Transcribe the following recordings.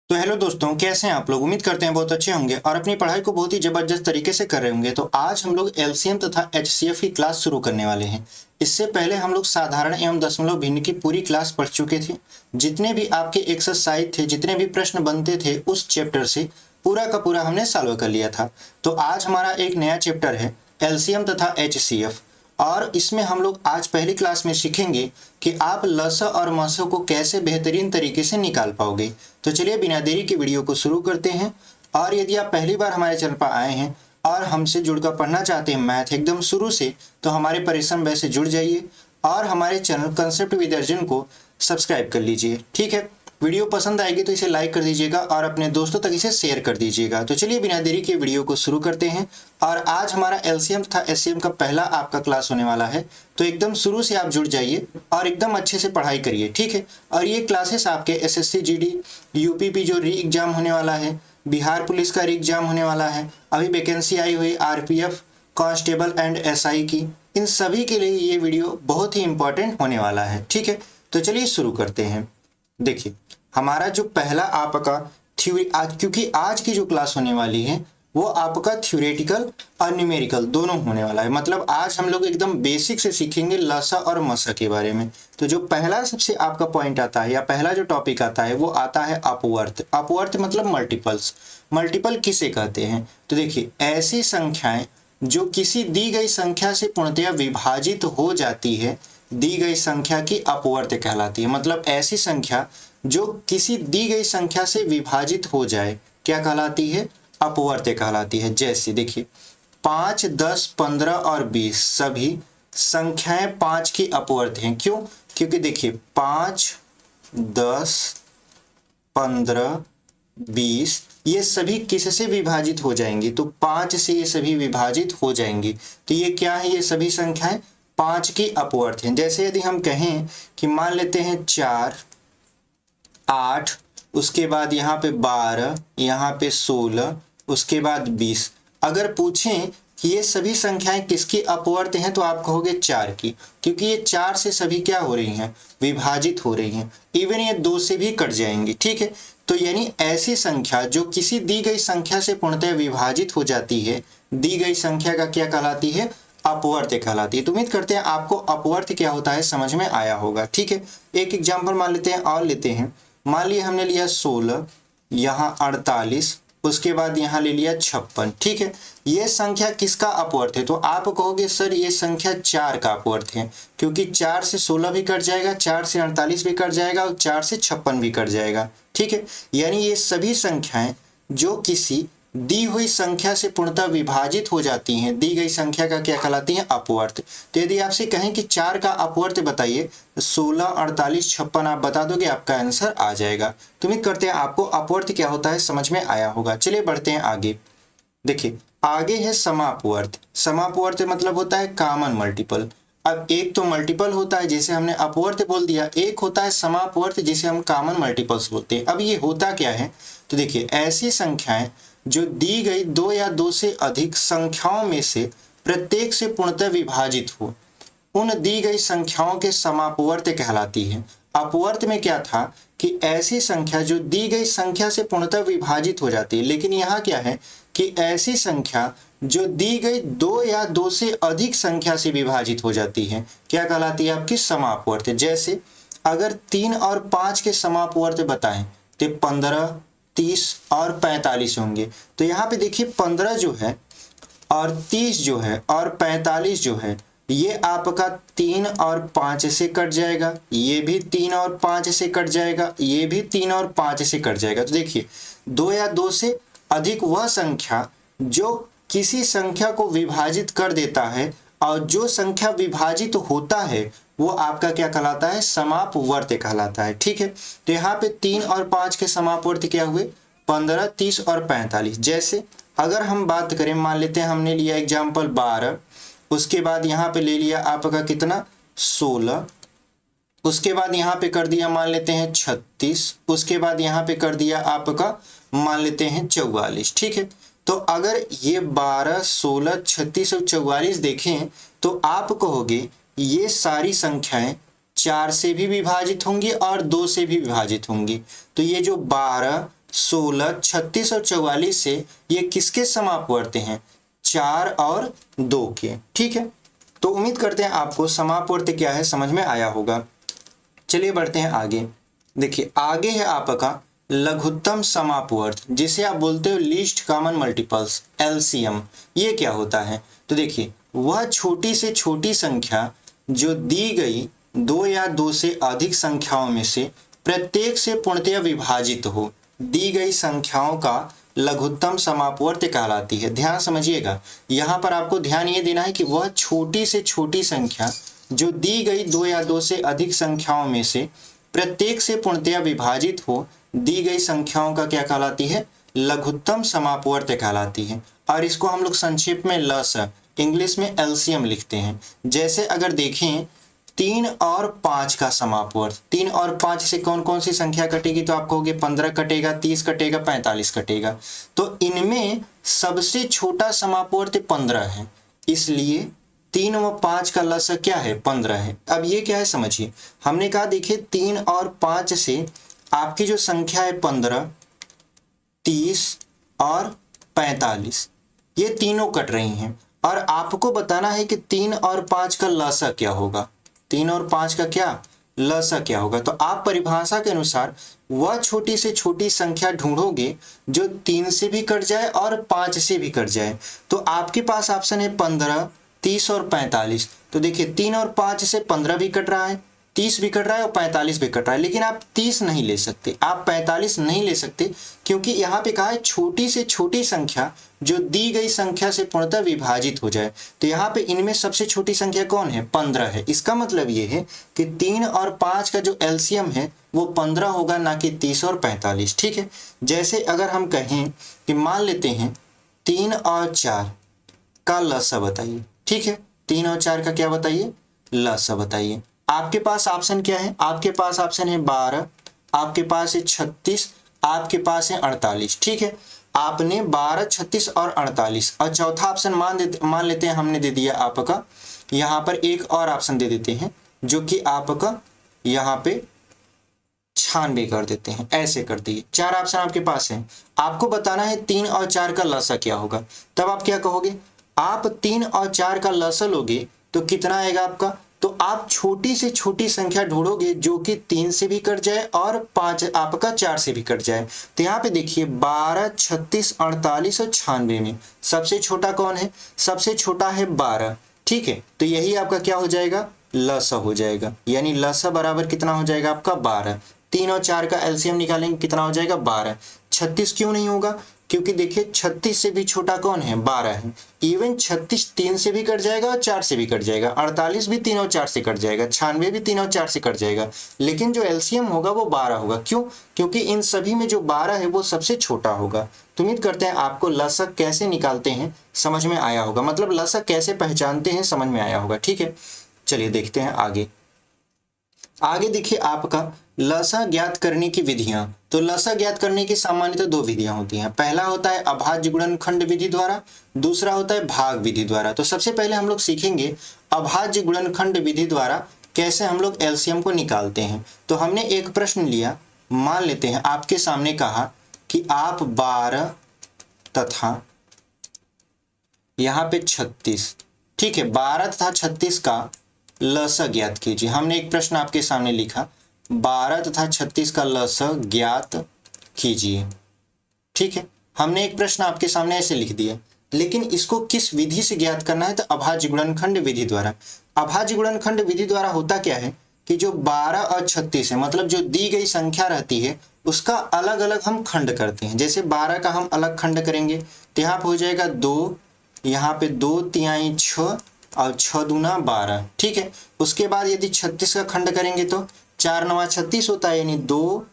तो हेलो दोस्तों, कैसे हैं आप लोग। उम्मीद करते हैं बहुत अच्छे होंगे और अपनी पढ़ाई को बहुत ही जबरदस्त तरीके से कर रहे होंगे। तो आज हम लोग एलसीएम तथा एचसीएफ की क्लास शुरू करने वाले हैं। इससे पहले हम लोग साधारण एवं दशमलव भिन्न की पूरी क्लास पढ़ चुके थे। जितने भी आपके एक्सरसाइज थे, जितने भी प्रश्न बनते थे उस चैप्टर से पूरा का पूरा हमने सॉल्व कर लिया था। तो आज हमारा एक नया चैप्टर है एलसीएम तथा एचसीएफ, और इसमें हम लोग आज पहली क्लास में सीखेंगे कि आप लसा और मसा को कैसे बेहतरीन तरीके से निकाल पाओगे। तो चलिए बिना देरी के वीडियो को शुरू करते हैं। और यदि आप पहली बार हमारे चैनल पर आए हैं और हमसे जुड़कर पढ़ना चाहते हैं मैथ एकदम शुरू से, तो हमारे परिश्रम बैच से जुड़ जाइए और हमारे चैनल कंसेप्ट विद अर्जुन को सब्सक्राइब कर लीजिए। ठीक है, वीडियो पसंद आएगी तो इसे लाइक कर दीजिएगा और अपने दोस्तों तक इसे शेयर कर दीजिएगा। तो चलिए बिना देरी के वीडियो को शुरू करते हैं। और आज हमारा एलसीएम तथा एचसीएम का पहला आपका क्लास होने वाला है, तो एकदम शुरू से आप जुड़ जाइए और एकदम अच्छे से पढ़ाई करिए। ठीक है, और ये क्लासेस आपके एसएससी जीडी यूपीपी जो री एग्जाम होने वाला है, बिहार पुलिस का री एग्जाम होने वाला है, अभी वैकेंसी आई हुई आरपीएफ कांस्टेबल एंड एसआई की, इन सभी के लिए ये वीडियो बहुत ही इंपॉर्टेंट होने वाला है। ठीक है, तो चलिए शुरू करते हैं। देखिए, हमारा जो पहला आपका थ्योरी क्योंकि आज की जो क्लास होने वाली है वो आपका थ्योरेटिकल और न्यूमेरिकल दोनों होने वाला है। मतलब आज हम लोग एकदम बेसिक से सीखेंगे लसा और मसा के बारे में। तो जो पहला सबसे आपका पॉइंट आता है या पहला जो टॉपिक आता है वो आता है अपवर्त। अपवर्त मतलब मल्टीपल्स। मल्टीपल किसे कहते हैं? तो देखिए, ऐसी संख्याएं जो किसी दी गई संख्या से पूर्णतया विभाजित हो जाती है, दी गई संख्या की अपवर्त कहलाती है। मतलब ऐसी संख्या जो किसी दी गई संख्या से विभाजित हो जाए क्या कहलाती है? अपवर्त कहलाती है। जैसे देखिए, 5, 10, 15 और 20 सभी संख्याएं 5 की अपवर्त हैं। क्यों? क्योंकि देखिए 5, 10, 15, 20 ये सभी किससे विभाजित हो जाएंगी? तो 5 से ये सभी विभाजित हो जाएंगी। तो ये क्या है? ये सभी संख्याएं 5 की अपवर्त हैं। जैसे यदि हम कहें कि मान लेते हैं 4, 8, उसके बाद यहाँ पे 12, यहाँ पे 16, उसके बाद 20। अगर पूछें कि ये सभी संख्याएं किसकी अपवर्त हैं तो आप कहोगे 4 की, क्योंकि ये 4 से सभी क्या हो रही हैं? विभाजित हो रही हैं। इवन ये 2 से भी कट जाएंगी। ठीक है, तो यानी ऐसी संख्या जो किसी दी गई संख्या से पूर्णतः विभाजित हो जाती है, दी गई संख्या का क्या कहलाती है? अपवर्त कहलाती है। तो उम्मीद करते हैं आपको अपवर्त क्या होता है समझ में आया होगा। ठीक है, एक एग्जाम्पल मान लेते हैं और लेते हैं। मान लिया हमने लिया 16, यहाँ 48, उसके बाद यहाँ ले लिया 56। ठीक है, ये संख्या किसका अपवर्त है? तो आप कहोगे सर ये संख्या 4 का अपवर्त है, क्योंकि 4 से 16 भी कट जाएगा, 4 से 48 भी कट जाएगा और 4 से 56 भी कट जाएगा। ठीक है, यानी ये सभी संख्याएं जो किसी दी हुई संख्या से पूर्णतः विभाजित हो जाती हैं, दी गई संख्या का क्या कहलाती है? अपवर्त। तो यदि आपसे कहें कि 4 का अपवर्त बताइए, 16, 48, 56 आप बता दोगे, आपका आंसर आ जाएगा। तो उम्मीद करते हैं आपको अपवर्त क्या होता है समझ में आया होगा। चलिए बढ़ते हैं आगे। देखिए, आगे है समापवर्त। समापवर्त मतलब होता है कॉमन मल्टीपल। अब एक तो मल्टीपल होता है जिसे हमने अपवर्त बोल दिया, एक होता है समापवर्त जिसे हम कॉमन मल्टीपल्स बोलते हैं। अब ये होता क्या है? तो देखिए, ऐसी संख्याएं जो दी गई 2 या 2 से अधिक संख्याओं में से प्रत्येक से पूर्णतः विभाजित हो, उन दी गई संख्याओं के समापवर्त कहलाती है। अपवर्त में क्या था कि ऐसी संख्या जो दी गई संख्या से पूर्णतः विभाजित हो जाती है, लेकिन यहाँ क्या है कि ऐसी संख्या जो दी गई 2 या 2 से अधिक संख्या से विभाजित हो जाती है क्या कहलाती है? आपकी समापवर्त। जैसे अगर 3 और 5 के समापवर्त बताएं तो 15, 30 और 45 होंगे। तो यहाँ पे देखिए 15 जो है और 30 जो है और 45 जो है, ये आपका 3 और 5 से कट जाएगा, ये भी 3 और 5 से कट जाएगा, ये भी 3 और 5 से कट जाएगा। तो देखिए 2 या 2 से अधिक वह संख्या जो किसी संख्या को विभाजित कर देता है, और जो संख्या विभाजित होता है वो आपका क्या कहलाता है? समापवर्त कहलाता है। ठीक है, तो यहाँ पे 3 और 5 के समापवर्त क्या हुए? 15, 30 और 45। जैसे अगर हम बात करें, मान लेते हैं हमने लिया एग्जाम्पल 12, उसके बाद यहाँ पे ले लिया आपका कितना? 16, उसके बाद यहाँ पे कर दिया मान लेते हैं 36, उसके बाद यहाँ पे कर दिया आपका मान लेते हैं 44। ठीक है, तो अगर ये 12, 16, 36 और 44 देखें तो आप कहोगे ये सारी संख्याएं 4 से भी विभाजित होंगी और 2 से भी विभाजित होंगी। तो ये जो 12, 16, 36 और 44 से ये किसके समापवर्ती हैं? 4 और 2 के। ठीक है, तो उम्मीद करते हैं आपको समापवर्ती क्या है समझ में आया होगा। चलिए बढ़ते हैं आगे। देखिए आगे है आपका लघुत्तम समापवर्त, जिसे आप बोलते हो लीस्ट कॉमन मल्टीपल्स, एलसीएम। ये क्या होता है? तो देखिए वह छोटी से छोटी संख्या जो दी गई 2 या 2 से अधिक संख्याओं में से प्रत्येक से पूर्णतया विभाजित हो, दी गई संख्याओं का लघुत्तम समापवर्त कहलाती है। ध्यान समझिएगा, यहाँ पर आपको ध्यान ये देना है कि वह छोटी से छोटी संख्या जो दी गई 2 या 2 से अधिक संख्याओं में से प्रत्येक से पूर्णतया विभाजित हो, दी गई संख्याओं का क्या कहलाती है? लघुत्तम समापवर्त कहलाती है। और इसको हम लोग संक्षेप में लस, इंग्लिश में एलसीएम लिखते हैं। जैसे अगर देखें 3 और 5 का समापवर्त, 3 और 5 से कौन कौन सी संख्या कटेगी? तो आप कहोगे 15 कटेगा, 30 कटेगा, 45 कटेगा। तो इनमें सबसे छोटा समापवर्त 15 है, इसलिए 3 व 5 का लस क्या है? 15 है। अब ये क्या है समझिए, हमने कहा देखिए 3 और 5 से आपकी जो संख्या है 15, 30 और 45, ये तीनों कट रही हैं और आपको बताना है कि 3 और 5 का लसा क्या होगा। 3 और 5 का क्या लसा क्या होगा? तो आप परिभाषा के अनुसार वह छोटी से छोटी संख्या ढूंढोगे जो 3 से भी कट जाए और 5 से भी कट जाए। तो आपके पास ऑप्शन है 15, 30 और 45। तो देखिए 3 और 5 से 15 भी कट रहा है, 30 भी कट रहा है और 45 भी कट रहा है, लेकिन आप 30 नहीं ले सकते, आप 45 नहीं ले सकते, क्योंकि यहाँ पे कहा है छोटी से छोटी संख्या जो दी गई संख्या से पूर्णतः विभाजित हो जाए। तो यहाँ पे इनमें सबसे छोटी संख्या कौन है? 15 है। इसका मतलब ये है कि 3 और 5 का जो एलसीएम है वो 15 होगा, ना कि 30 और 45। ठीक है, जैसे अगर हम कहें कि मान लेते हैं 3 और 4 का लसा बताइए। ठीक है, 3 और 4 का क्या बताइए? लसा बताइए। आपके पास ऑप्शन क्या है? आपके पास ऑप्शन है 12, आपके पास है 36, आपके पास है 48। ठीक है, आपने 12, 36 और 48 और चौथा ऑप्शन मान लेते हैं हमने दे दिया आपका। यहाँ पर एक और ऑप्शन दे देते हैं जो कि आपका यहाँ पे 96 कर देते हैं, ऐसे कर दिए। 4 ऑप्शन आपके पास है, आपको बताना है 3 और 4 का लसा क्या होगा। तब आप क्या कहोगे? आप 3 और 4 का लसा लोगे तो कितना आएगा आपका? तो आप छोटी से छोटी संख्या ढूंढोगे जो कि 3 से भी कट जाए और 5 आपका 4 से भी कट जाए। तो यहाँ पे देखिए 12, 36, 48 और 96 में सबसे छोटा कौन है? सबसे छोटा है 12। ठीक है, तो यही आपका क्या हो जाएगा? लसा हो जाएगा। यानी लसा बराबर कितना हो जाएगा आपका? 12। 3 और 4 का एलसीएम निकालेंगे, कितना हो जाएगा? 12। 36 क्यों नहीं होगा? क्योंकि देखिए 36 से भी छोटा कौन है? 12 है। इवन 36 3 से भी कट जाएगा और 4 से भी कट जाएगा, 48 भी 3 और 4 से कट जाएगा, 96 भी 3 और 4 से कट जाएगा, लेकिन जो एलसीएम होगा वो 12 होगा। क्यों? क्योंकि इन सभी में जो 12 है वो सबसे छोटा होगा। तो उम्मीद करते हैं आपको लसा कैसे निकालते हैं समझ में आया होगा, मतलब लसा कैसे पहचानते हैं समझ में आया होगा। ठीक है, चलिए देखते हैं आगे। आगे देखिए आपका लसा ज्ञात करने की विधियां। तो लसा ज्ञात करने की सामान्यतः 2 विधियां होती हैं। पहला होता है अभाज्य गुणनखंड विधि द्वारा, दूसरा होता है भाग विधि द्वारा। तो सबसे पहले हम लोग सीखेंगे अभाज्य गुणनखंड विधि द्वारा कैसे हम लोग एलसीएम को निकालते हैं। तो हमने एक प्रश्न लिया, मान लेते हैं आपके सामने कहा कि आप 12 तथा यहाँ पे 36, ठीक है, 12 तथा 36 का लसा ज्ञात कीजिए। हमने एक प्रश्न आपके सामने लिखा, 12 तथा 36 का लसा ज्ञात कीजिए। ठीक है, हमने एक प्रश्न आपके सामने ऐसे लिख दिया, लेकिन इसको किस विधि से ज्ञात करना है? तो अभाज्य गुणनखंड विधि द्वारा। अभाज्य गुणनखंड विधि द्वारा होता क्या है कि जो 12 और 36 है, मतलब जो दी गई संख्या रहती है उसका अलग अलग हम खंड करते हैं। जैसे 12 का हम अलग खंड करेंगे तो यहाँ पे हो जाएगा 2, यहाँ पे 2 तिहाई 6 और 6 दूना 12। ठीक है, उसके बाद यदि 36 का खंड करेंगे तो 4 9 36 होता है, यानी 2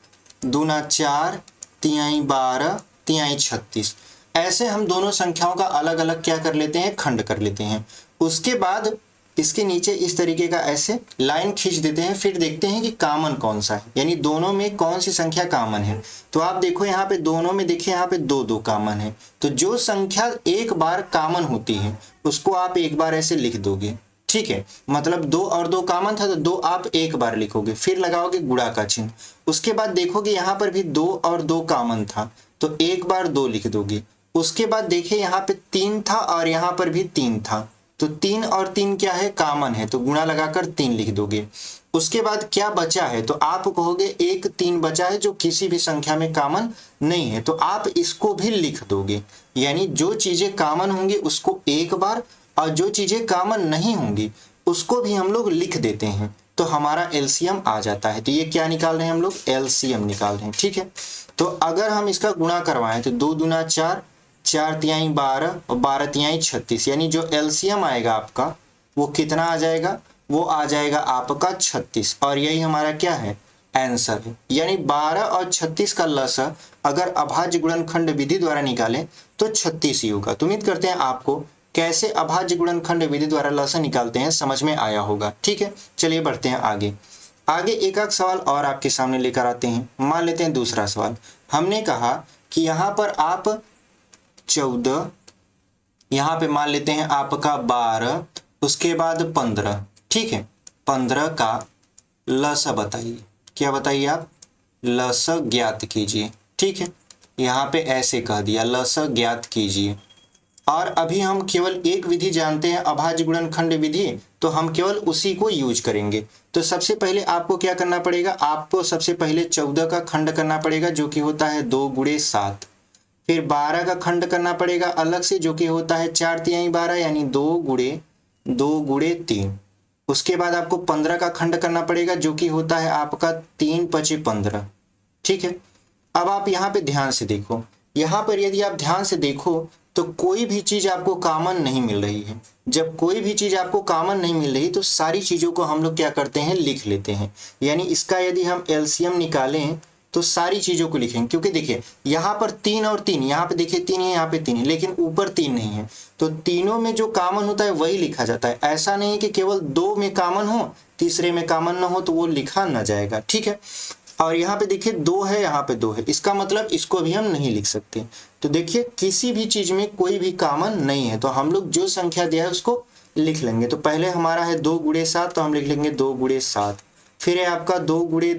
दूना 4 तिहाई 12 तिहाई 36। ऐसे हम दोनों संख्याओं का अलग अलग क्या कर लेते हैं? खंड कर लेते हैं। उसके बाद इसके नीचे इस तरीके का ऐसे लाइन खींच देते हैं, फिर देखते हैं कि कॉमन कौन सा है, यानी दोनों में कौन सी संख्या कॉमन है। तो आप देखो यहाँ पे दोनों में, देखिए यहाँ पे 2 2 कॉमन है। तो जो संख्या एक बार कॉमन होती है उसको आप एक बार ऐसे लिख दोगे। ठीक ठीक है, मतलब 2 और 2 कॉमन था तो 2 आप एक बार लिखोगे, फिर लगाओगे गुणा का चिन्ह। उसके बाद देखोगे यहाँ पर भी 2 और 2 कॉमन था तो एक बार 2 लिख दोगे। उसके बाद देखिए यहाँ पे 3 था और यहाँ पर भी 3 था तो 3 और 3 क्या है, कॉमन है, तो गुणा लगाकर 3 लिख दोगे। उसके बाद क्या बचा है तो आप कहोगे 1 3 बचा है जो किसी भी संख्या में कॉमन नहीं है, तो आप इसको भी लिख दोगे। यानी जो चीजें कॉमन होंगी उसको एक बार और जो चीजें कॉमन नहीं होंगी उसको भी हम लोग लिख देते हैं, तो हमारा एलसीएम आ जाता है। तो ये क्या निकाल रहे हैं हम लोग, एलसीएम निकाल रहे हैं। ठीक है, तो अगर हम इसका गुणा करवाएं तो 2 दूना 4, 4 तिहाई 12 और 12 तिहाई 36, यानी जो एलसीएम आएगा आपका वो कितना आ जाएगा, वो आ जाएगा आपका 36, और यही हमारा क्या है, आंसर है। यानी 12 और 36 का लसा अगर अभाज्य गुणनखंड विधि द्वारा निकालें तो 36 ही होगा। तो उम्मीद करते हैं आपको कैसे अभाज्य गुणनखंड विधि द्वारा लसा निकालते हैं समझ में आया होगा। ठीक है, चलिए बढ़ते हैं आगे। आगे एक आध सवाल और आपके सामने लेकर आते हैं। मान लेते हैं दूसरा सवाल। हमने कहा कि यहाँ पर आप 14, यहाँ पे मान लेते हैं आपका 12, उसके बाद 15। ठीक है, 15 का लसा बताइए। क्या बताइए आप, लसा ज्ञात कीजिए। ठीक है, यहाँ पे ऐसे कह दिया, लसा ज्ञात कीजिए। और अभी हम केवल एक विधि जानते हैं, अभाज्य गुणनखंड विधि, तो हम केवल उसी को यूज करेंगे। तो सबसे पहले आपको क्या करना पड़ेगा, आपको सबसे पहले 14 का खंड करना पड़ेगा जो कि होता है 2 गुणे 7। फिर 12 का खंड करना पड़ेगा अलग से जो कि होता है 4 तिहाई 12, यानी 2 गुणे 3। उसके बाद आपको 15 का खंड करना पड़ेगा जो कि होता है आपका 3 पचे 15। ठीक है, अब आप यहाँ पे ध्यान से देखो, यहाँ पर यदि आप ध्यान से देखो तो कोई भी चीज आपको कॉमन नहीं मिल रही है। जब कोई भी चीज आपको कॉमन नहीं मिल रही तो सारी चीजों को हम लोग क्या करते हैं, लिख लेते हैं। यानी इसका यदि हम एलसीएम निकालें तो सारी चीजों को लिखेंगे, क्योंकि देखिए यहाँ पर 3 और 3, यहाँ पे देखिए 3 है, यहाँ पे 3 है, लेकिन ऊपर 3 नहीं है, तो तीनों में जो कॉमन होता है वही लिखा जाता है। ऐसा नहीं है कि केवल 2 में कॉमन हो, तीसरे में कॉमन ना हो तो वो लिखा ना जाएगा। ठीक है, और यहाँ पे देखिए 2 है, यहाँ पे 2 है, इसका मतलब इसको भी हम नहीं लिख सकते। तो देखिए किसी भी चीज में कोई भी कॉमन नहीं है, तो हम लोग जो संख्या दिया है उसको लिख लेंगे। तो पहले हमारा है 2 गुणे 7, तो हम लिख लेंगे 2 गुणे 7। फिर है आपका 2 गुणे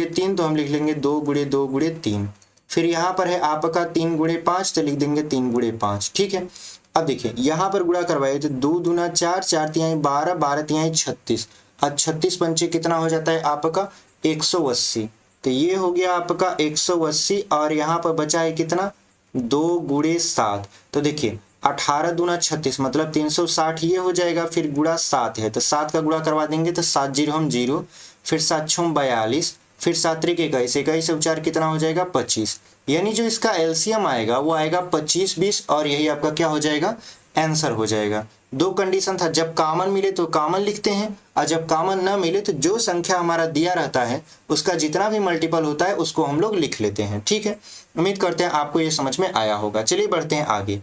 3, तो हम लिख लेंगे 2 गुणे 3। फिर यहाँ पर है आपका 3 गुणे 5, तो लिख देंगे 3 गुणे 5। ठीक है, अब देखिए यहाँ पर गुणा करवाइए तो 2 दूना 4, 4 तिहाई 12, 12 तिहाई 36, और 36 पंचे कितना हो जाता है आपका 180। तो ये हो गया आपका 180, और यहाँ पर बचा है कितना, 2 गुणे 7। तो देखिए 18 दूना 36 मतलब 360 ये हो जाएगा। फिर गुणा 7 है तो 7 का गुणा करवा देंगे तो 7 जीरो हम 0, फिर 7 छम 42, फिर 7 त्रिक 21, 21 से 4 कितना हो जाएगा 25। यानी जो इसका एलसीएम आएगा वो आएगा 25 20, और यही आपका क्या हो जाएगा, आंसर हो जाएगा। 2 कंडीशन था, जब कॉमन मिले तो कॉमन लिखते हैं, और जब कॉमन ना मिले तो जो संख्या हमारा दिया रहता है उसका जितना भी मल्टीपल होता है उसको हम लोग लिख लेते हैं। ठीक है, उम्मीद करते हैं आपको ये समझ में आया होगा। चलिए बढ़ते हैं आगे।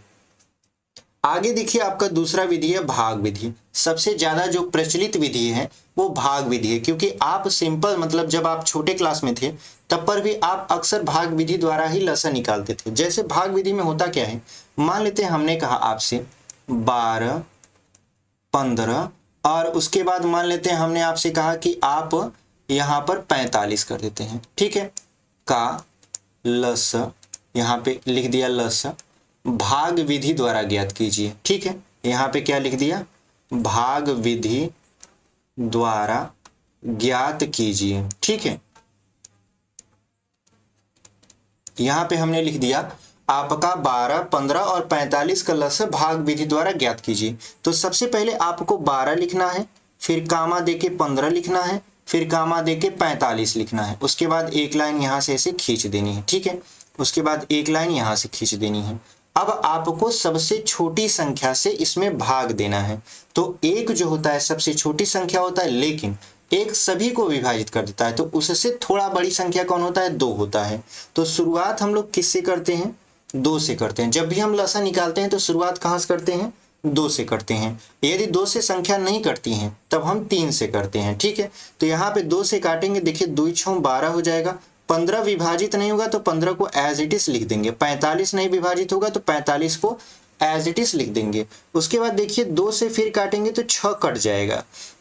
आगे देखिए आपका दूसरा विधि है भाग विधि। सबसे ज्यादा जो प्रचलित विधि है वो भाग विधि है, क्योंकि आप सिंपल मतलब जब आप छोटे क्लास में थे तब पर भी आप अक्सर भाग विधि द्वारा ही लसा निकालते थे। जैसे भाग विधि में होता क्या है, मान लेते हैं हमने कहा आपसे 12 15, और उसके बाद मान लेते हैं हमने आपसे कहा कि आप यहाँ पर 45 कर देते हैं। ठीक है, का लसा यहाँ पे लिख दिया, लसा भाग विधि द्वारा ज्ञात कीजिए। ठीक है, यहाँ पे क्या लिख दिया, भाग विधि द्वारा ज्ञात कीजिए। ठीक है, यहाँ पे हमने लिख दिया आपका 12 15 और 45 का लसा भाग विधि द्वारा ज्ञात कीजिए। तो सबसे पहले आपको 12 लिखना है, फिर कामा देके 15 लिखना है, फिर कामा देके 45 लिखना है। उसके बाद एक लाइन यहाँ से ऐसे खींच देनी है। ठीक है, उसके बाद एक लाइन यहाँ से खींच देनी है। अब आपको सबसे छोटी संख्या से इसमें भाग देना है। तो एक जो होता है सबसे छोटी संख्या होता है, लेकिन एक सभी को विभाजित कर देता है, तो उससे थोड़ा बड़ी संख्या कौन होता है, 2 होता है। तो शुरुआत हम लोग किससे करते हैं, 2 से करते हैं। जब भी हम लसा निकालते हैं तो शुरुआत कहाँ से करते हैं, 2 से करते हैं। यदि 2 से संख्या नहीं कटती हैं तब हम 3 से करते हैं। ठीक है, तो यहाँ पे 2 से काटेंगे, देखिए 2 6 12 हो जाएगा। 15 विभाजित नहीं होगा तो 15 को एज इट इज लिख देंगे। 45 नहीं विभाजित होगा तो 45 को एज इट इज लिख देंगे। उसके बाद देखिए 2 से फिर काटेंगे तो 6 कट जाएगा,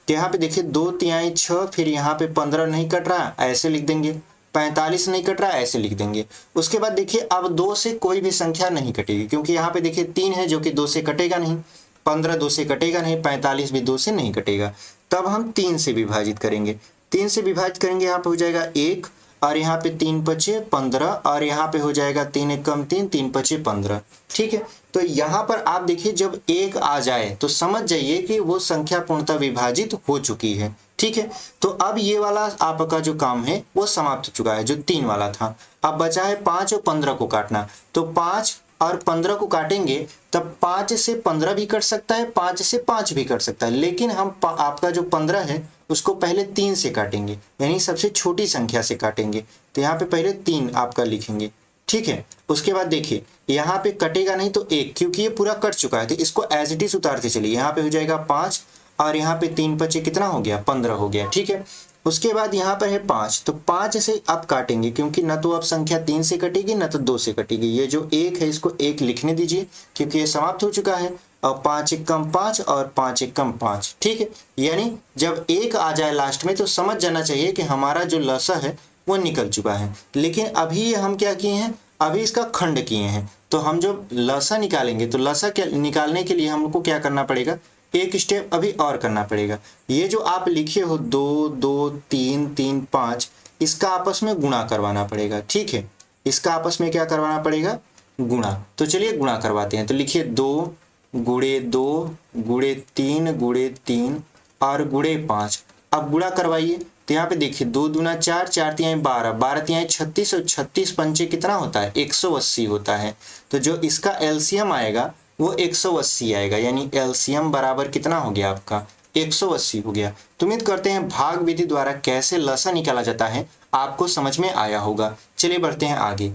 तो यहाँ पे देखिए 2 तिहाई 6, फिर यहाँ पे 15 नहीं कट रहा ऐसे लिख देंगे, 45 नहीं कट रहा ऐसे लिख देंगे। उसके बाद देखिए अब 2 से कोई भी संख्या नहीं कटेगी, क्योंकि यहाँ पे देखिए 3 है जो कि 2 से कटेगा नहीं, 15 2 से कटेगा नहीं, 45 भी 2 से नहीं कटेगा। तब हम 3 से विभाजित करेंगे, 3 से विभाजित करेंगे, यहाँ पे हो जाएगा 1 और यहाँ पे 3 पचे 15 और यहाँ पे हो जाएगा 3 एक कम 3, 3 पचे 15। ठीक है, तो यहाँ पर आप देखिए जब 1 आ जाए तो समझ जाइए कि वो संख्या पूर्णतः विभाजित हो चुकी है। ठीक है, तो अब ये वाला आपका जो काम है वो समाप्त हो चुका है, जो 3 वाला था। अब बचा है 5 और 15 को काटना, तो 5 और 15 को काटेंगे तब 5 से 15 भी कट सकता है, 5 से 5 भी कट सकता है, लेकिन हम आपका जो 15 है उसको पहले 3 से काटेंगे, यानी सबसे छोटी संख्या से काटेंगे। तो यहाँ पे पहले 3 आपका लिखेंगे। ठीक है, उसके बाद देखिए यहाँ पे कटेगा नहीं तो 1, क्योंकि ये पूरा कट चुका है, तो इसको एज इट इज उतारते चलिए। यहाँ पे हो जाएगा 5 और यहाँ पे 3 पचे कितना हो गया 15 हो गया। ठीक है, उसके बाद यहाँ पर है 5, तो 5 से आप काटेंगे, क्योंकि न तो अब संख्या 3 से कटेगी न तो 2 से कटेगी। ये जो 1 है इसको 1 लिखने दीजिए, क्योंकि ये समाप्त हो चुका है। और 5 एक कम 5 और 5 एक कम 5। ठीक है, यानी जब 1 आ जाए लास्ट में तो समझ जाना चाहिए कि हमारा जो लसा है वो निकल चुका है। लेकिन अभी हम क्या किए हैं, अभी इसका खंड किए हैं। तो हम जो लसा निकालेंगे तो लसा निकालने के लिए हमको क्या करना पड़ेगा, एक स्टेप अभी और करना पड़ेगा। ये जो आप लिखे हो 2 2 3 3 5, इसका आपस में गुणा करवाना पड़ेगा। ठीक है, इसका आपस में क्या करवाना पड़ेगा, गुणा। तो चलिए गुणा करवाते हैं। तो लिखिए 2 गुणे 2 गुणे 3 गुणे 3 और गुणे 5। अब गुणा करवाइए, तो यहाँ पे देखिए 2 दूना 4, 4 तिहाई 12, 12 तिहाई 36 और 36 पंचे कितना होता है 180 होता है। तो जो इसका एलसीएम आएगा वो 180 आएगा, यानी एलसीएम बराबर कितना हो गया आपका 180 हो गया। तो उम्मीद करते हैं भाग विधि द्वारा कैसे लसा निकाला जाता है आपको समझ में आया होगा। चलिए बढ़ते हैं आगे।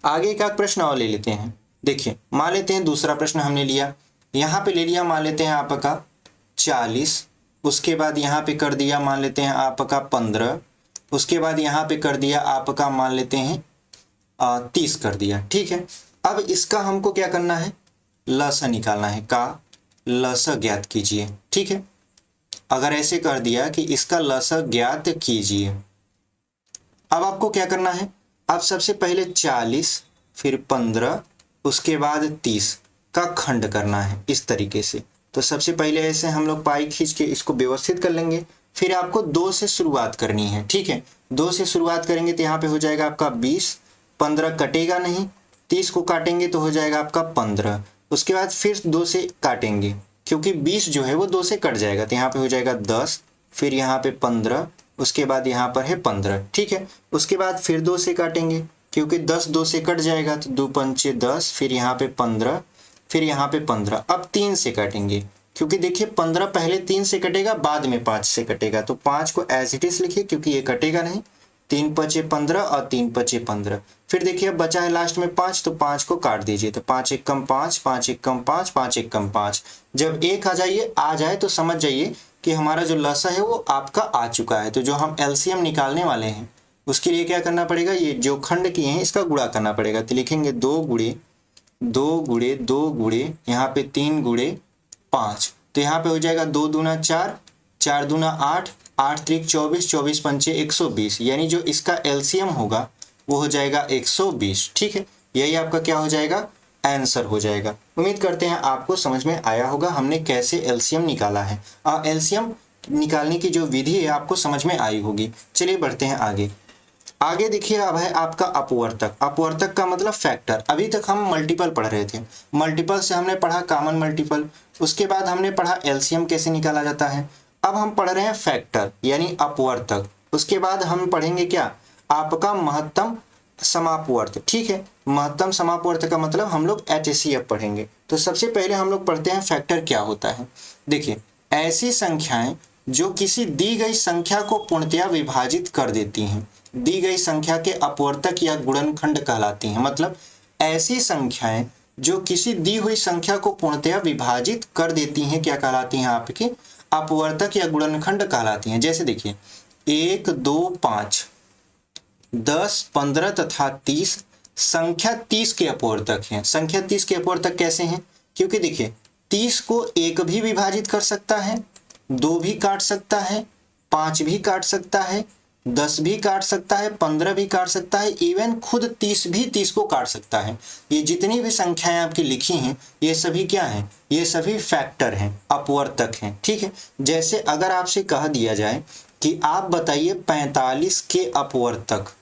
आगे का प्रश्न और ले लेते हैं। देखिए मान लेते हैं दूसरा प्रश्न हमने लिया, यहाँ पे ले लिया मान लेते हैं आपका 40, उसके बाद यहाँ पे कर दिया मान लेते हैं आपका 15, उसके बाद यहाँ पे कर दिया आपका मान लेते हैं 30 कर दिया। ठीक है, अब इसका हमको क्या करना है, लसा निकालना है। का लसा ज्ञात कीजिए। ठीक है, अगर ऐसे कर दिया कि इसका लसा ज्ञात कीजिए, अब आपको क्या करना है, अब सबसे पहले 40 फिर 15 उसके बाद 30 का खंड करना है इस तरीके से। तो सबसे पहले ऐसे हम लोग पाई खींच के इसको व्यवस्थित कर लेंगे, फिर आपको 2 से शुरुआत करनी है। ठीक है, 2 से शुरुआत करेंगे तो यहाँ पे हो जाएगा आपका 20, 15 कटेगा नहीं, 30 को काटेंगे तो हो जाएगा आपका 15। उसके बाद फिर 2 से काटेंगे, क्योंकि 20 जो है वो 2 से कट जाएगा, तो यहाँ पे हो जाएगा 10, फिर यहाँ पे 15, उसके बाद यहाँ पर है 15। ठीक है, उसके बाद फिर 2 से काटेंगे, क्योंकि 10 2 से कट जाएगा, तो 2 पंचे 10, फिर यहाँ पे 15, फिर यहाँ पे 15। अब 3 से काटेंगे, क्योंकि देखिए 15 पहले 3 से कटेगा बाद में 5 से कटेगा, तो 5 को एज इट इज लिखिए क्योंकि ये कटेगा नहीं। 3 पचे 15 और 3 पचे 15। फिर देखिए अब बचा है लास्ट में 5, तो 5 को काट दीजिए, तो 5 एक कम 5, 5 एक कम 5, 5 एक कम 5। जब 1 आ जाए तो समझ जाइए कि हमारा जो लसा है वो आपका आ चुका है। तो जो हम एलसीएम निकालने वाले हैं उसके लिए क्या करना पड़ेगा, ये जो खंड किए हैं इसका गुणा करना पड़ेगा। तो लिखेंगे 2 गुणे 2 गुणे 2 गुणे यहाँ पे 3 गुणे 5, तो यहाँ पे हो जाएगा 2 दूना 4, 4 दूना 8, 8 त्रिक 24, 24 पंचे 120, यानी जो इसका एलसीएम होगा वो हो जाएगा 120। ठीक है, यही आपका क्या हो जाएगा, आंसर हो जाएगा। उम्मीद करते हैं आपको समझ में आया होगा हमने कैसे एलसीएम निकाला है। एलसीएम निकालने की जो विधि है आपको समझ में आई होगी। चलिए बढ़ते हैं आगे। आगे देखिए अब है आपका अपवर्तक। अपवर्तक का मतलब फैक्टर। अभी तक हम मल्टीपल पढ़ रहे थे, मल्टीपल से हमने पढ़ा कॉमन मल्टीपल, उसके बाद हमने पढ़ा एलसीएम कैसे निकाला जाता है। अब हम पढ़ रहे हैं फैक्टर यानी अपवर्तक। उसके बाद हम पढ़ेंगे क्या, आपका महत्तम समापवर्त। ठीक है, महत्तम समापवर्त का मतलब हम लोग HCF पढ़ेंगे। तो सबसे पहले हम लोग पढ़ते हैं फैक्टर क्या होता है। देखिए ऐसी संख्याएं जो किसी दी गई संख्या को पूर्णतया विभाजित कर देती हैं, दी गई संख्या के अपवर्तक या गुणनखंड कहलाती हैं। मतलब ऐसी संख्याएं जो किसी दी हुई संख्या को पूर्णतया विभाजित कर देती हैं क्या कहलाती हैं, आपके अपवर्तक या गुणनखंड कहलाती हैं। जैसे देखिए 1 2 5 10 15 तथा 30 संख्या 30 के अपवर्तक हैं। संख्या 30 के अपवर्तक कैसे हैं? क्योंकि देखिए 30 को 1 भी विभाजित कर सकता है, 2 भी काट सकता है, 5 भी काट सकता है, 10 भी काट सकता है, 15 भी काट सकता है, इवन खुद 30 भी 30 को काट सकता है। ये जितनी भी संख्याएं आपकी लिखी हैं ये सभी क्या हैं? ये सभी फैक्टर हैं, अपवर्तक हैं। ठीक है, जैसे अगर आपसे कह दिया जाए कि आप बताइए 45 के अपवर्तक,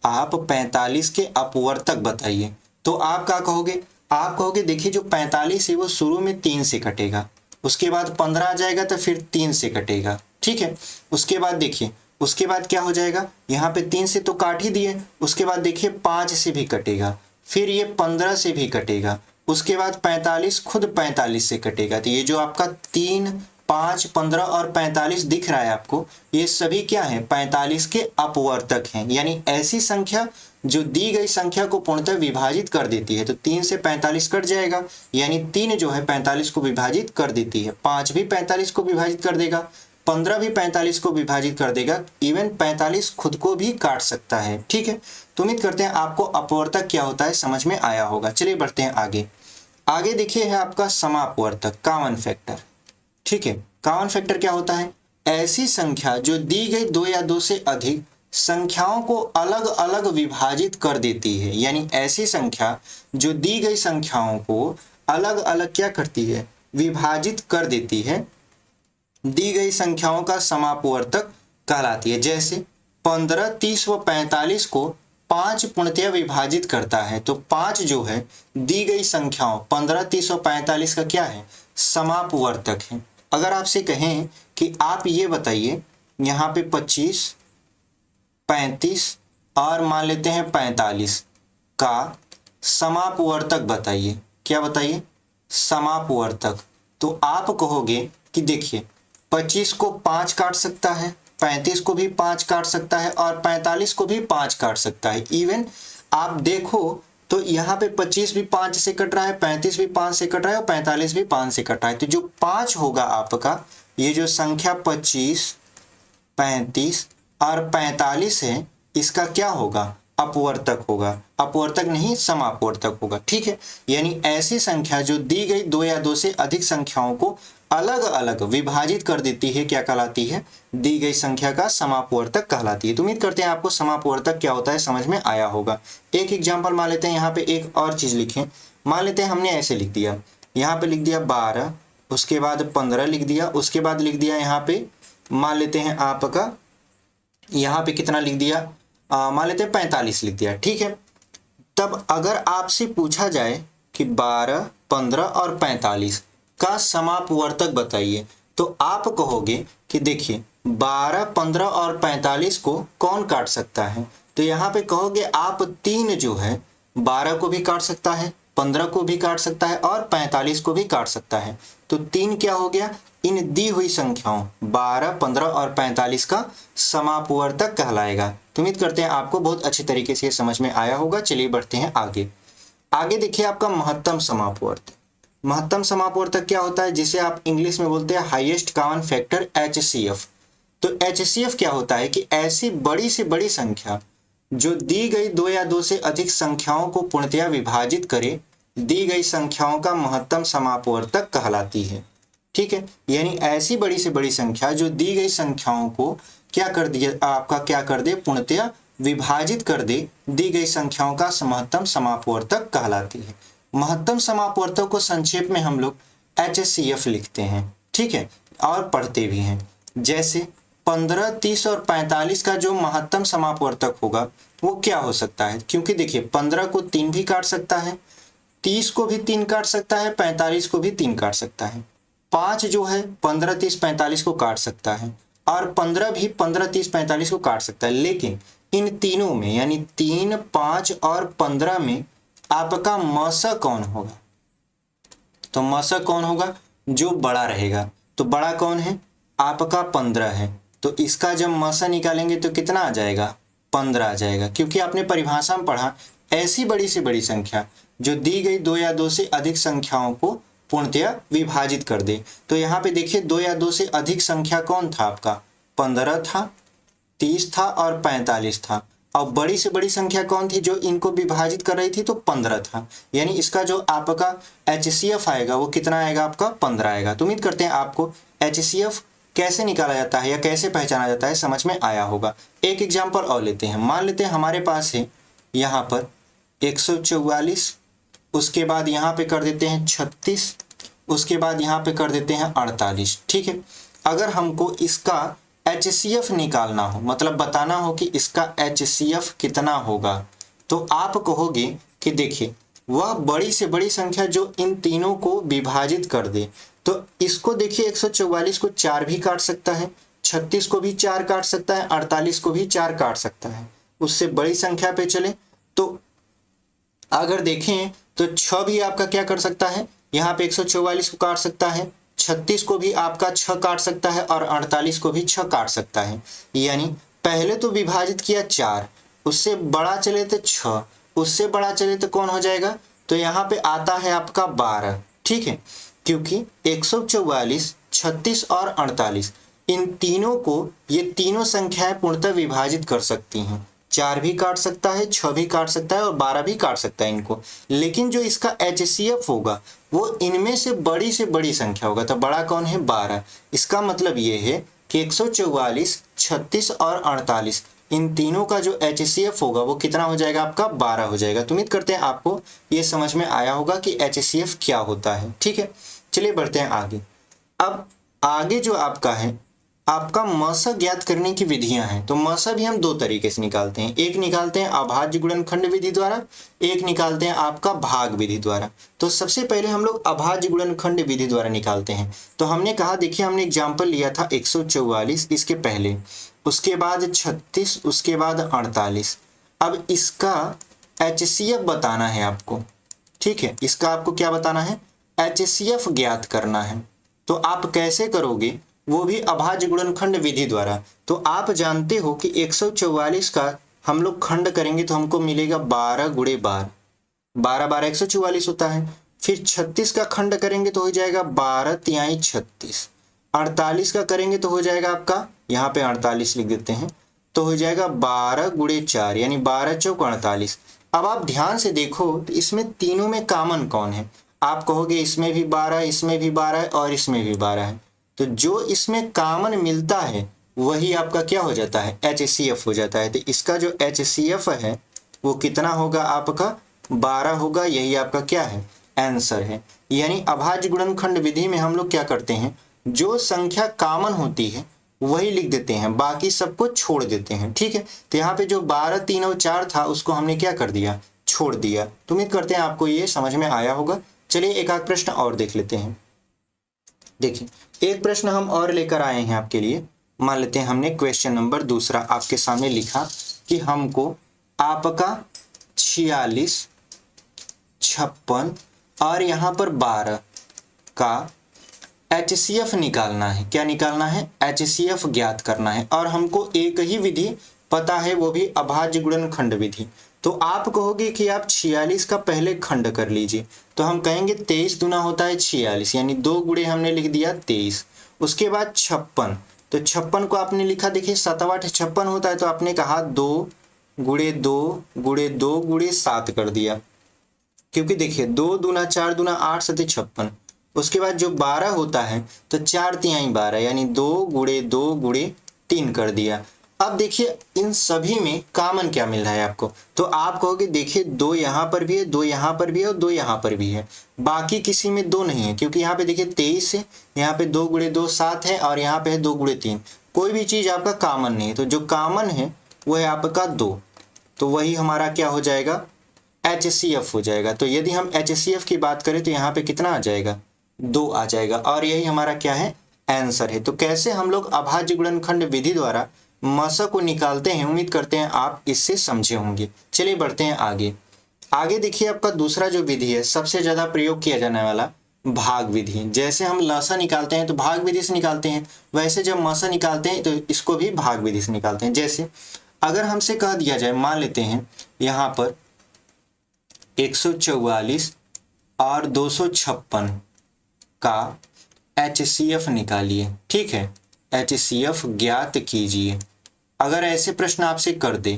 आप 45 के अपवर्तक बताइए, तो आप क्या कहोगे? आप कहोगे देखिए जो 45 है वो शुरू में 3 से कटेगा, उसके बाद 15 आ जाएगा तो फिर 3 से कटेगा। ठीक है, उसके बाद देखिए उसके बाद क्या हो जाएगा, यहाँ पे 3 से तो काट ही दिए, उसके बाद देखिए 5 से भी कटेगा, फिर ये 15 से भी कटेगा, उसके बाद 45 खुद 45 से कटेगा। तो ये जो आपका 3, 5, 15 और 45 दिख रहा है आपको, ये सभी क्या है? 45 के अपवर्तक हैं। यानी ऐसी संख्या जो दी गई संख्या को पूर्णतः विभाजित कर देती है। तो 3 से 45 कट जाएगा, यानी 3 जो है 45 को विभाजित कर देती है, 5 भी 45 को विभाजित कर देगा, 15 भी 45 को विभाजित कर देगा, इवन 45 खुद को भी काट सकता है। ठीक है, तो उम्मीद करते हैं आपको अपवर्तक क्या होता है समझ में आया होगा। चलिए बढ़ते हैं आगे। आगे देखिए है आपका समापवर्तक, कॉमन फैक्टर। ठीक है, कॉमन फैक्टर क्या होता है? ऐसी संख्या जो दी गई 2 या 2 से अधिक संख्याओं को अलग अलग विभाजित कर देती है। यानी ऐसी संख्या जो दी गई संख्याओं को अलग अलग क्या करती है? विभाजित कर देती है, दी गई संख्याओं का समापवर्तक कहलाती है। जैसे 15, 30 व 45 को 5 पूर्णतया विभाजित करता है, तो 5 जो है दी गई संख्याओं 15, 30 और 45 का क्या है? समापवर्तक है। अगर आपसे कहें कि आप ये बताइए यहाँ पे 25, 35 और मान लेते हैं 45 का समापवर्तक बताइए। क्या बताइए? समापवर्तक। तो आप कहोगे कि देखिए 25 को 5 काट सकता है, 35 को भी 5 काट सकता है और 45 को भी 5 काट सकता है। इवन आप देखो तो यहाँ पे 25 भी 5 से कट रहा है, 35 भी 5 से कट रहा है और 45 भी 5 से कट रहा है। तो जो 5 होगा आपका, ये जो संख्या 25, 35 और 45 है, इसका क्या होगा? अपवर्तक होगा। अपवर्तक नहीं, समापवर्तक होगा। ठीक है, यानी ऐसी संख्या जो दी गई 2 या 2 से अधिक संख्याओं को अलग अलग विभाजित कर देती है, क्या कहलाती है? दी गई संख्या का समापवर्तक कहलाती है। तो उम्मीद करते हैं आपको समापवर्तक क्या होता है समझ में आया होगा। एक एग्जांपल मान लेते हैं, यहाँ पे एक और चीज लिखें। मान लेते हैं हमने ऐसे लिख दिया, यहाँ पे लिख दिया 12, उसके बाद 15 लिख दिया, उसके बाद लिख दिया यहाँ पे मान लेते हैं आपका, यहाँ पे कितना लिख दिया, मान लेते हैं 45 लिख दिया। ठीक है, तब अगर आपसे पूछा जाए कि 12, 15 और 45 का समापवर्तक बताइए, तो आप कहोगे कि देखिए 12, 15 और 45 को कौन काट सकता है? तो यहाँ पे कहोगे आप 3 जो है 12 को भी काट सकता है, 15 को भी काट सकता है और 45 को भी काट सकता है। तो 3 क्या हो गया? इन दी हुई संख्याओं 12, 15 और 45 का समापवर्तक कहलाएगा। तो उम्मीद करते हैं आपको बहुत अच्छी तरीके से समझ में आया होगा। चलिए बढ़ते हैं आगे। आगे देखिए आपका महत्तम समापवर्तक। महत्तम समापवर्तक क्या होता है? जिसे आप इंग्लिश में बोलते हैं हाईएस्ट कॉमन फैक्टर, HCF। तो HCF क्या होता है कि ऐसी बड़ी से बड़ी संख्या जो दी गई 2 या 2 से अधिक संख्याओं को पूर्णतया विभाजित करे, दी गई संख्याओं का महत्तम समापवर्तक कहलाती है। ठीक है, यानी ऐसी बड़ी से बड़ी संख्या जो दी गई संख्याओं को क्या कर दिया, आपका क्या कर दे, पूर्णतया विभाजित कर दे, दी गई संख्याओं का महत्तम समापवर्तक कहलाती है। महत्तम समापवर्तक को संक्षेप में हम लोग HCF लिखते हैं। ठीक है, और पढ़ते भी हैं। जैसे 15, 30 और 45 का जो महत्तम समापवर्तक होगा वो क्या हो सकता है? क्योंकि देखिए 15 को 3 भी काट सकता है, 30 को भी 3 काट सकता है, 45 को भी 3 काट सकता है, 5 जो है 15, 30, 45 को काट सकता है और 15 भी 15, 30, 45 को काट सकता है। लेकिन इन तीनों में यानी 3, 5 और 15 में आपका मसा कौन होगा? तो मसा कौन होगा? जो बड़ा रहेगा। तो बड़ा कौन है? आपका 15 है। तो इसका जब मसा निकालेंगे तो कितना आ जाएगा? 15 आ जाएगा। क्योंकि आपने परिभाषा में पढ़ा ऐसी बड़ी से बड़ी संख्या जो दी गई 2 या 2 से अधिक संख्याओं को पूर्णतया विभाजित कर दे। तो यहाँ पे देखिए 2 या 2 से अधिक संख्या कौन था आपका? 15 था, 30 था और 45 था। और बड़ी से बड़ी संख्या कौन थी जो इनको विभाजित कर रही थी, तो 15 था। यानी इसका जो आपका HCF आएगा वो कितना आएगा, आपका 15 आएगा। तो उम्मीद करते हैं आपको HCF कैसे निकाला जाता है या कैसे पहचाना जाता है समझ में आया होगा। एक एग्जाम्पल और लेते हैं। मान लेते हैं हमारे पास है यहाँ पर 144, उसके बाद यहाँ पे कर देते हैं 36, उसके बाद यहाँ पे कर देते हैं 48। ठीक है, अगर हमको इसका HCF निकालना हो, मतलब बताना हो कि इसका HCF कितना होगा, तो आप कहोगे कि देखिए वह बड़ी से बड़ी संख्या जो इन तीनों को विभाजित कर दे। तो इसको देखिए 144 को 4 भी काट सकता है, 36 को भी 4 काट सकता है, 48 को भी 4 काट सकता है। उससे बड़ी संख्या पे चले तो अगर देखें तो 6 भी आपका क्या कर सकता है, यहाँ पे 144 को काट सकता है, 36 को भी आपका 6 काट सकता है और 48 को भी 6 काट सकता है। यानी पहले तो विभाजित किया 4, उससे बड़ा चले तो 6, उससे बड़ा चले तो कौन हो जाएगा, तो यहाँ पे आता है आपका 12। ठीक है, क्योंकि 144, 36 और 48 इन तीनों को ये तीनों संख्याएं पूर्णतः विभाजित कर सकती हैं। 4 भी काट सकता है, 6 भी काट सकता है और 12 भी काट सकता है इनको। लेकिन जो इसका HCF होगा वो इनमें से बड़ी संख्या होगा। तो बड़ा कौन है, 12। इसका मतलब ये है कि 144, 36 और 48 इन तीनों का जो HCF होगा वो कितना हो जाएगा, आपका 12 हो जाएगा। तो उम्मीद करते हैं आपको ये समझ में आया होगा कि HCF क्या होता है। ठीक है, चलिए बढ़ते हैं आगे। अब आगे जो आपका है, आपका MSA ज्ञात करने की विधियां हैं। तो MSA भी हम दो तरीके से निकालते हैं, एक निकालते हैं अभाज्य गुणनखंड विधि द्वारा, एक निकालते हैं आपका भाग विधि द्वारा। तो सबसे पहले हम लोग अभाज्य गुणनखंड विधि द्वारा निकालते हैं। तो हमने कहा, देखिए हमने एग्जाम्पल लिया था 144 इसके पहले, उसके बाद 36, उसके बाद 48। अब इसका HCF बताना है आपको। ठीक है, इसका आपको क्या बताना है, HCF ज्ञात करना है। तो आप कैसे करोगे, वो भी अभाज्य गुणनखंड विधि द्वारा। तो आप जानते हो कि 144 का हम लोग खंड करेंगे तो हमको मिलेगा 12 गुणे 12, 12 12 144 होता है। फिर 36 का खंड करेंगे तो हो जाएगा 12 तिहाई 36। 48 का करेंगे तो हो जाएगा आपका, यहाँ पे 48 लिख देते हैं, तो हो जाएगा 12 गुणे 4 यानी 12 चौक 48। अब आप ध्यान से देखो तो इसमें तीनों में कॉमन कौन है, आप कहोगे इसमें भी 12, इसमें भी 12 है और इसमें भी 12 है। तो जो इसमें कॉमन मिलता है वही आपका क्या हो जाता है, HCF हो जाता है। तो इसका जो HCF है वो कितना होगा, आपका 12 होगा। यही आपका क्या है, आंसर है। यानी अभाज्य गुणनखंड विधि में हम लोग क्या करते हैं, जो संख्या कॉमन होती है वही लिख देते हैं, बाकी सबको छोड़ देते हैं। ठीक है, तो यहाँ पे जो 12 3 और 4 था उसको हमने क्या कर दिया, छोड़ दिया। तो उम्मीद करते हैं आपको ये समझ में आया होगा। चलिए एक आध प्रश्न और देख लेते हैं। देखिए एक प्रश्न हम और लेकर आए हैं आपके लिए। मान लेते हैं हमने क्वेश्चन नंबर दूसरा आपके सामने लिखा कि हमको आपका 46, 56 और यहाँ पर 12 का HCF निकालना है। क्या निकालना है, HCF ज्ञात करना है। और हमको एक ही विधि पता है, वो भी अभाज्य गुणनखंड विधि। तो आप कहोगे कि आप 46 का पहले खंड कर लीजिए। तो हम कहेंगे 23 दूना होता है 46, यानी 2 गुणे हमने लिख दिया 23। उसके बाद 56, तो 56 को आपने लिखा, देखिए 7 8 56 होता है, तो आपने कहा 2 गुणे 2 गुणे 2 गुणे 7 कर दिया, क्योंकि देखिए 2 दूना 4 दूना 8 7 56। उसके बाद जो 12 होता है तो 4 तिहाई 12 यानी 2 गुणे 2 गुणे 3 कर दिया। अब देखिए इन सभी में कॉमन क्या मिल रहा है आपको, तो आप कहोगे देखिए 2 यहाँ पर भी है, 2 यहाँ पर भी है और 2 यहाँ पर भी है, बाकी किसी में 2 नहीं है। क्योंकि यहाँ पे देखिए 23 है, यहाँ पे 2 गुणे 2 7 है और यहाँ पे है 2 गुणे 3, कोई भी चीज आपका कॉमन नहीं है। तो जो कॉमन है वो है आपका 2, तो वही हमारा क्या हो जाएगा, HCF हो जाएगा। तो यदि हम HCF की बात करें तो यहाँ पे कितना आ जाएगा, 2 आ जाएगा, और यही हमारा क्या है, आंसर है। तो कैसे हम लोग अभाज्य गुणनखंड विधि द्वारा MSA को निकालते हैं, उम्मीद करते हैं आप इससे समझे होंगे। चलिए बढ़ते हैं आगे। आगे देखिए आपका दूसरा जो विधि है, सबसे ज्यादा प्रयोग किया जाने वाला भाग विधि। जैसे हम लसा निकालते हैं तो भाग विधि से निकालते हैं, वैसे जब MSA निकालते हैं तो इसको भी भाग विधि से निकालते हैं। जैसे अगर हमसे कह दिया जाए, मान लेते हैं यहाँ पर 144 और 256 का HCF निकालिए। ठीक है, HCF ज्ञात कीजिए। अगर ऐसे प्रश्न आपसे कर दे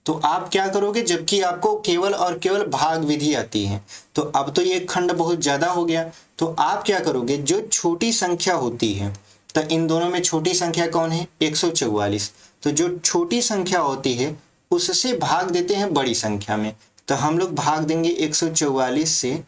तो आप क्या करोगे, जबकि आपको केवल और केवल भाग विधि आती है। तो अब तो ये खंड बहुत ज्यादा हो गया, तो आप क्या करोगे, जो छोटी संख्या होती है, तो इन दोनों में छोटी संख्या कौन है, 144। तो जो छोटी संख्या होती है उससे भाग देते हैं बड़ी संख्या में। तो हम लोग भाग देंगे 144 से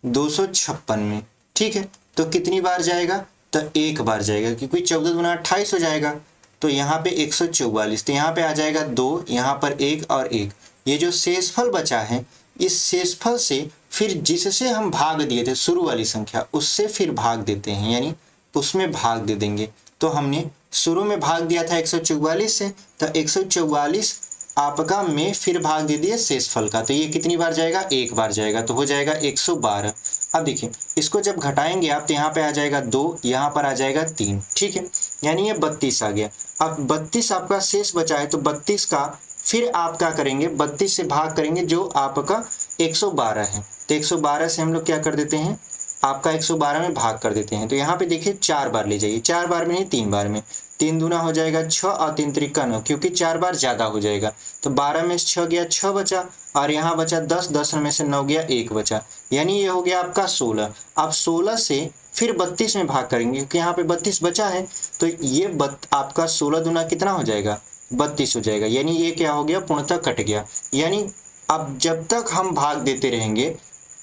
256 में, ठीक है। तो कितनी बार जाएगा, तो एक बार जाएगा, क्योंकि 14 दूना 28 हो जाएगा। तो यहाँ पे 144, तो यहाँ पे आ जाएगा 2, यहाँ पर 1 और 1। ये जो शेषफल बचा है, इस शेषफल से फिर जिससे हम भाग दिए थे शुरू वाली संख्या, उससे फिर भाग देते हैं, यानी उसमें भाग दे देंगे। तो हमने शुरू में भाग दिया था 144 से, तो 144 आपका में फिर भाग दे दिए शेषफल का। तो ये कितनी बार जाएगा, एक बार जाएगा, तो हो जाएगा 112। अब देखिए इसको जब घटाएंगे आप, तो यहाँ पे आ जाएगा 2, यहाँ पर आ जाएगा 3, ठीक है, यानी ये 32 आ गया। अब 32 आपका शेष बचा है, तो 32 का फिर आप क्या करेंगे, 32 से भाग करेंगे जो आपका 112 है। तो 112 से हम लोग क्या कर देते हैं, आपका 112 में भाग कर देते हैं। तो यहाँ पे देखिए 4 बार ले जाइए, 4 बार में नहीं 3 बार में। 3 दूना हो जाएगा 6 और 3 त्रिका 9, क्योंकि 4 बार ज्यादा हो जाएगा। तो 12 में से 6 गया, 6 बचा, और यहाँ बचा 10, 10 में से 9 गया, 1 बचा, यानी ये हो गया आपका 16। आप 16 से फिर 32 में भाग करेंगे, क्योंकि यहाँ पे 32 बचा है। तो ये आपका 16 दूना कितना हो जाएगा, 32 हो जाएगा, यानी ये क्या हो गया, पूर्णतः कट गया। यानी अब जब तक हम भाग देते रहेंगे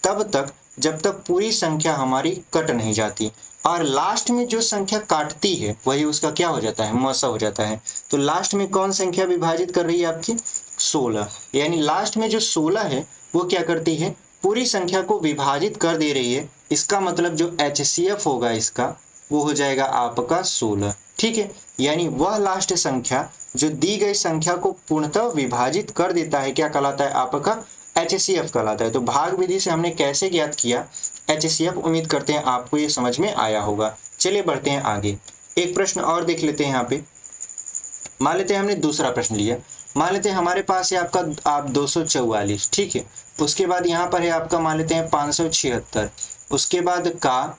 तब तक, जब तक पूरी संख्या हमारी कट नहीं जाती, और लास्ट में जो संख्या काटती है वही उसका क्या हो जाता है, मसा हो जाता है। तो लास्ट में कौन संख्या विभाजित कर रही है आपकी, 16, यानी लास्ट में जो 16 है वो क्या करती है, पूरी संख्या को विभाजित कर दे रही है। इसका मतलब जो HCF होगा इसका, वो हो जाएगा आपका 16, ठीक है। यानी वह लास्ट संख्या जो दी गई संख्या को पूर्णतः विभाजित कर देता है, क्या कहलाता है, आपका HCF कहलाता है। तो भाग विधि से हमने कैसे ज्ञात किया HCF, उम्मीद करते हैं आपको ये समझ में आया होगा। चलिए बढ़ते हैं आगे, एक प्रश्न और देख लेते हैं। यहाँ पे मान लेते हैं हमने दूसरा प्रश्न लिया, मान लेते हैं हमारे पास है आपका 244, ठीक है। उसके बाद यहाँ पर है आपका मान लेते हैं 576, उसके बाद का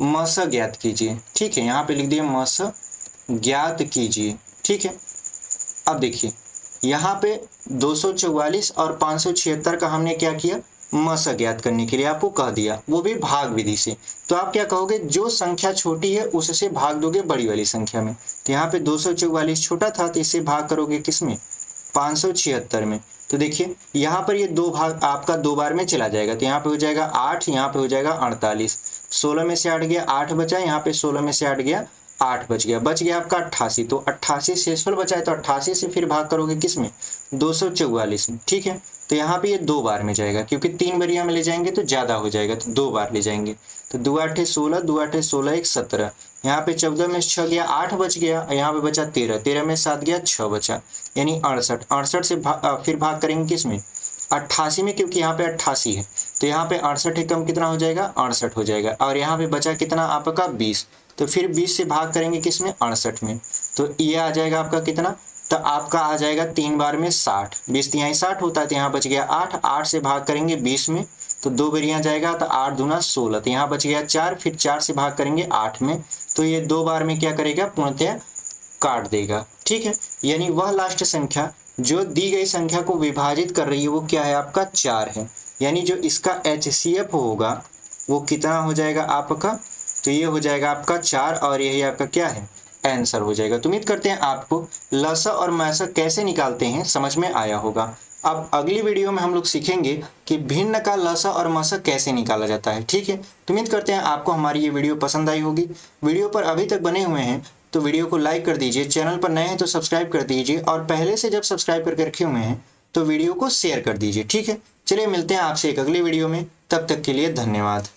मस ज्ञात कीजिए, ठीक है। यहाँ पे लिख दिए मस ज्ञात कीजिए, ठीक है। अब देखिए यहाँ पे 244 और 576 का हमने क्या किया, मस ज्ञात करने के लिए आपको कह दिया, वो भी भाग विधि से। तो आप क्या कहोगे, जो संख्या छोटी है उससे भाग दोगे बड़ी वाली संख्या में। तो यहाँ पे 244 छोटा था, तो इससे भाग करोगे किसमें, 576 में। तो देखिए यहाँ पर ये दो भाग आपका 2 बार में चला जाएगा, तो यहाँ पे हो जाएगा 8, यहाँ पे हो जाएगा 48। 16 में से 8 गया, 8 बचा, यहाँ पे 16 में से 8 गया, 8 बच गया आपका 88। तो 88 शेषफल बचा है, तो 88 से फिर भाग करोगे किसमें, 244 में, ठीक है। तो यहाँ पे ये 2 बार में जाएगा, क्योंकि 3 बारियां में ले जाएंगे तो ज्यादा हो जाएगा, तो 2 बार ले जाएंगे। तो 2 8 16, 2 8 16, 1 17, यहाँ पे 14 में 6 गया, 8 बच गया, यहाँ पे बचा 13, 13 में 7 गया, 6 बचा, यानी 68। 68 से फिर भाग करेंगे किसमें, 88 में, क्योंकि यहाँ पे 88 है। तो यहाँ पे 68 एकम कितना हो जाएगा, 68 हो जाएगा, और यहाँ पे बचा कितना आपका 20। तो फिर 20 से भाग करेंगे किसमें, 68 में। तो ये आ जाएगा आपका कितना, तो आपका आ जाएगा 3 बार में 60, 20 यहाँ 60 होता है, तो यहाँ बच गया 8, 8 से भाग करेंगे 20 में, तो 2 बार यहाँ जाएगा, तो 8 दूना 16, तो यहाँ बच गया 4, फिर 4 से भाग करेंगे 8 में, तो ये 2 बार में क्या करेगा, पूर्णतः काट देगा, ठीक है। यानी वह लास्ट संख्या जो दी गई संख्या को विभाजित कर रही है वो क्या है, आपका 4 है। यानी जो इसका HCF होगा वो कितना हो जाएगा आपका, तो ये हो जाएगा आपका 4, और यही आपका क्या है, आंसर हो जाएगा। तो उम्मीद करते हैं आपको लसा और मैसा कैसे निकालते हैं समझ में आया होगा। अब अगली वीडियो में हम लोग सीखेंगे कि भिन्न का लसा और मसा कैसे निकाला जाता है, ठीक है। तो उम्मीद करते हैं आपको हमारी ये वीडियो पसंद आई होगी। वीडियो पर अभी तक बने हुए हैं तो वीडियो को लाइक कर दीजिए, चैनल पर नए हैं तो सब्सक्राइब कर दीजिए, और पहले से जब सब्सक्राइब करके रखे हुए हैं तो वीडियो को शेयर कर दीजिए, ठीक है। चलिए मिलते हैं आपसे एक अगले वीडियो में, तब तक के लिए धन्यवाद।